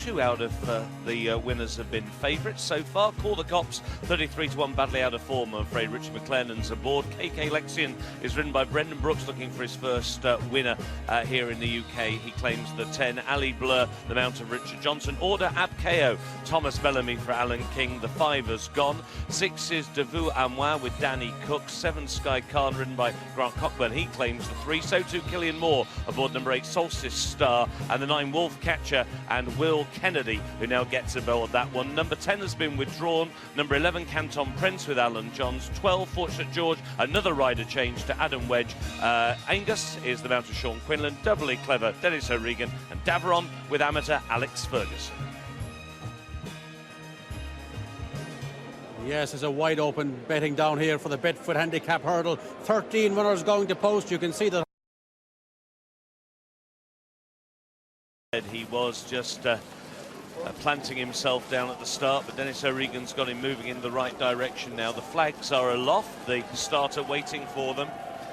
2 out of the winners have been favourites so far. Call the Cops, 33-1, badly out of form, I'm afraid. Richard McLennan's aboard. KK Lexion is ridden by Brendan Brooks, looking for his first winner here in the UK. He claims the 10. Ali Blur, the mount of Richard Johnson. Order Abkeo, Thomas Bellamy for Alan King. The 5 has gone. 6 is Devu Amois with Danny Cook. 7 Sky Khan, ridden by Grant Cockburn. He claims the 3. So too Killian Moore aboard number 8 Solstice Star, and the 9 Wolf Catcher and Will Kennedy, who now gets aboard that one. Number 10 has been withdrawn. Number 11 Canton Prince with Alan Johns. 12 Fortunate George, another rider change to Adam Wedge. Aengus is the mount of Sean Quinlan. Doubly Clever Dennis O'Regan, and Daveron with amateur Alex Ferguson. Yes, there's a wide open betting down here for the Betfred Handicap Hurdle. 13 runners going to post. You can see that he was just planting himself down at the start, but Dennis O'Regan's got him moving in the right direction now. The flags are aloft, the starter waiting for them.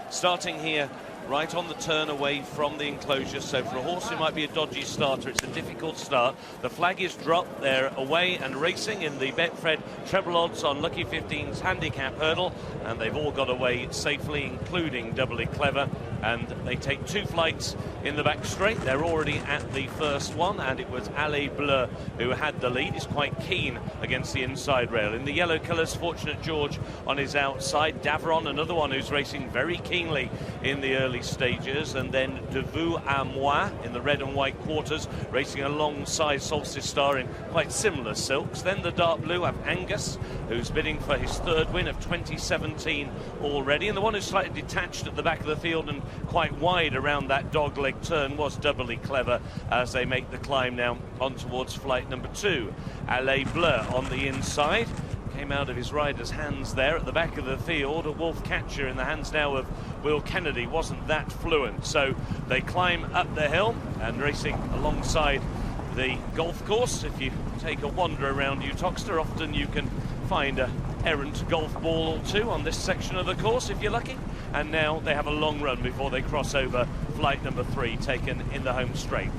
Starting here right on the turn away from the enclosure, so for a horse who might be a dodgy starter, it's a difficult start. The flag is dropped, they're away and racing in the Betfred Treble odds on Lucky15's Handicap Hurdle, and they've all got away safely, including Doubly Clever, and they take 2 flights in the back straight. They're already at the first one, and it was Ali Bleu who had the lead. He's quite keen against the inside rail. In the yellow colours, Fortunate George on his outside. Daveron, another one who's racing very keenly in the early stages, and then Devu Amois in the red and white quarters, racing alongside Solstice Star in quite similar silks. Then the dark blue have Aengus, who's bidding for his 3rd win of 2017 already, and the one who's slightly detached at the back of the field and quite wide around that dogleg turn was Doubly Clever as they make the climb now on towards flight number 2. Ale Bleu on the inside. Came out of his rider's hands there at the back of the field. A Wolf Catcher in the hands now of Will Kennedy wasn't that fluent, so they climb up the hill and racing alongside the golf course. If you take a wander around Uttoxeter, often you can find a errant golf ball or 2 on this section of the course if you're lucky. And now they have a long run before they cross over flight number 3, taken in the home straight.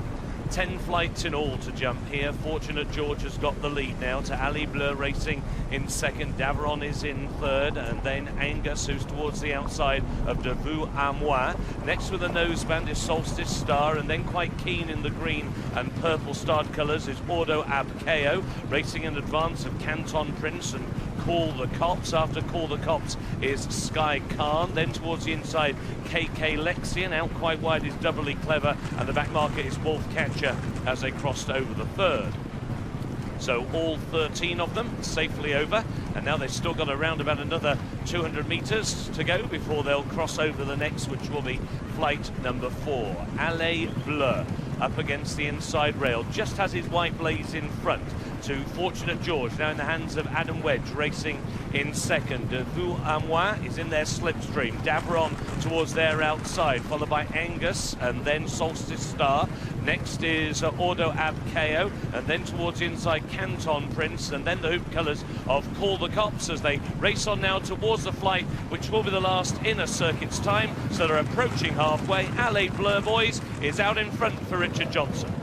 10 flights in all to jump here. Fortunate George has got the lead now to Ali Bleu racing in 2nd. Daveron is in 3rd, and then Aengus, who's towards the outside of Devu Amois. Next with a noseband is Solstice Star, and then quite keen in the green and purple starred colours is Ordo Abkeo, racing in advance of Canton Prince and Call the Cops. After Call the Cops is Sky Khan. Then towards the inside, KK Lexion. Out quite wide is Doubly Clever, and the back marker is Wolf Catcher as they crossed over the 3rd. So all 13 of them safely over, and now they've still got around about another 200 metres to go before they'll cross over the next, which will be flight number 4. Ale Bleu up against the inside rail, just has his white blaze in front to Fortunate George, now in the hands of Adam Wedge, racing in 2nd. Devu Amois is in their slipstream. Daveron towards their outside, followed by Aengus and then Solstice Star. Next is Ordo Abkeo, and then towards the inside Canton Prince, and then the hoop colours of Call the Cops as they race on now towards the flight, which will be the last in a circuit's time. So they're approaching halfway. Ale Bleu, boys, is out in front for Richard Johnson.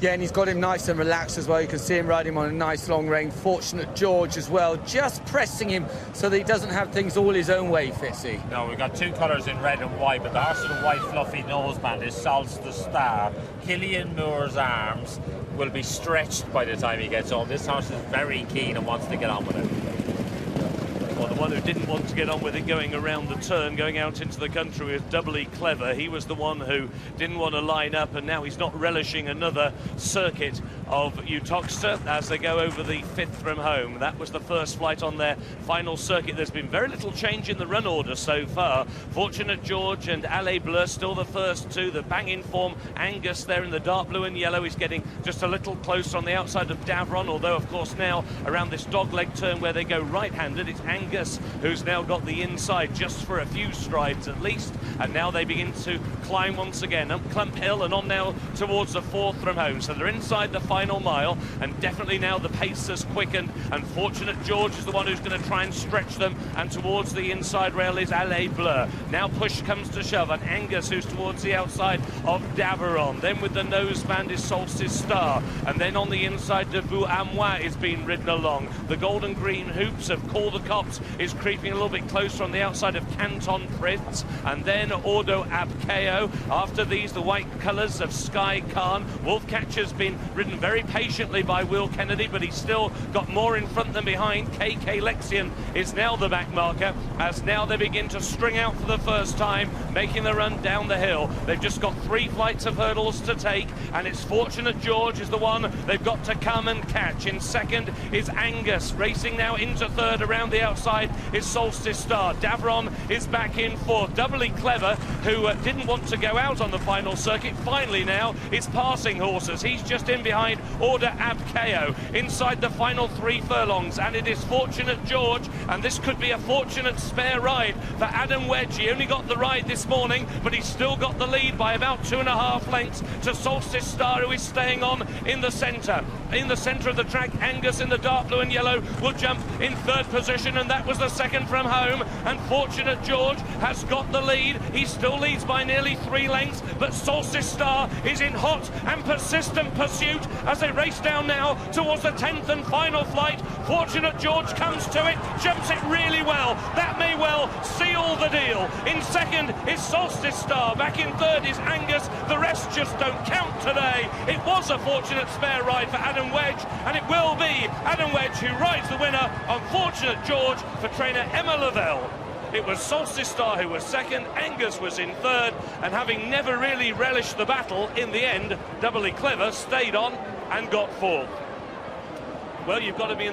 Yeah, and he's got him nice and relaxed as well. You can see him riding on a nice long rein. Fortunate George as well, just pressing him so that he doesn't have things all his own way, Fitzy. No, we've got 2 colours in red and white, but the horse with the white fluffy noseband is Solstice Star. Killian Moore's arms will be stretched by the time he gets home. This horse is very keen and wants to get on with it. Well, the one who didn't want to get on with it going around the turn, going out into the country, was Doubly Clever. He was the one who didn't want to line up, and now he's not relishing another circuit of Uttoxeter as they go over the 5th from home. That was the first flight on their final circuit. There's been very little change in the run order so far. Fortunate George and Ale Bleu still the first 2. The bang-in form, Aengus there in the dark blue and yellow, is getting just a little closer on the outside of Daveron, although of course now around this dogleg turn where they go right-handed, it's Aengus Aengus, who's now got the inside just for a few strides at least, and now they begin to climb once again up Clump Hill and on now towards the fourth from home. So they're inside the final mile, and definitely now the pace has quickened. Unfortunate George is the one who's going to try and stretch them, and towards the inside rail is Allez Bleu. Now push comes to shove, and Aengus, who's towards the outside of Daveron. Then with the noseband is Solstice Star, and then on the inside de Vous à Moi is being ridden along. The golden green hoops of Call the Cops is creeping a little bit closer on the outside of Canton Prince, and then Ordo Abkeo. After these, the white colours of Sky Khan. Wolfcatcher's been ridden very patiently by Will Kennedy, but he's still got more in front than behind. KK Lexion is now the back marker, as now they begin to string out for the first time, making the run down the hill. They've just got 3 flights of hurdles to take, and it's Fortunate George is the one they've got to come and catch. In second is Aengus, racing now into third. Around the outside is Solstice Star. Daveron is back in fourth. Doubly Clever, who didn't want to go out on the final circuit, finally now is passing horses. He's just in behind Order Abkeo inside the final 3 furlongs, and it is Fortunate George, and this could be a fortunate spare ride for Adam Wedge. He only got the ride this morning, but he's still got the lead by about 2.5 lengths to Solstice Star, who is staying on in the centre. In the centre of the track, Aengus in the dark blue and yellow will jump in third position, and that was the second from home. And Fortunate George has got the lead. He still leads by nearly 3 lengths, but Solstice Star is in hot and persistent pursuit as they race down now towards the 10th and final flight. Fortunate George comes to it, jumps it really well. That may well seal the deal. In second is Solstice Star. Back in third is Aengus. The rest just don't count today. It was a fortunate spare ride for Adam Wedge, and it will be Adam Wedge who rides the winner on Fortunate George for trainer Emma Lavelle. It was Solstice Star who was second, Aengus was in third, and having never really relished the battle, in the end, Doubly Clever stayed on and got fourth. Well, you've got to be in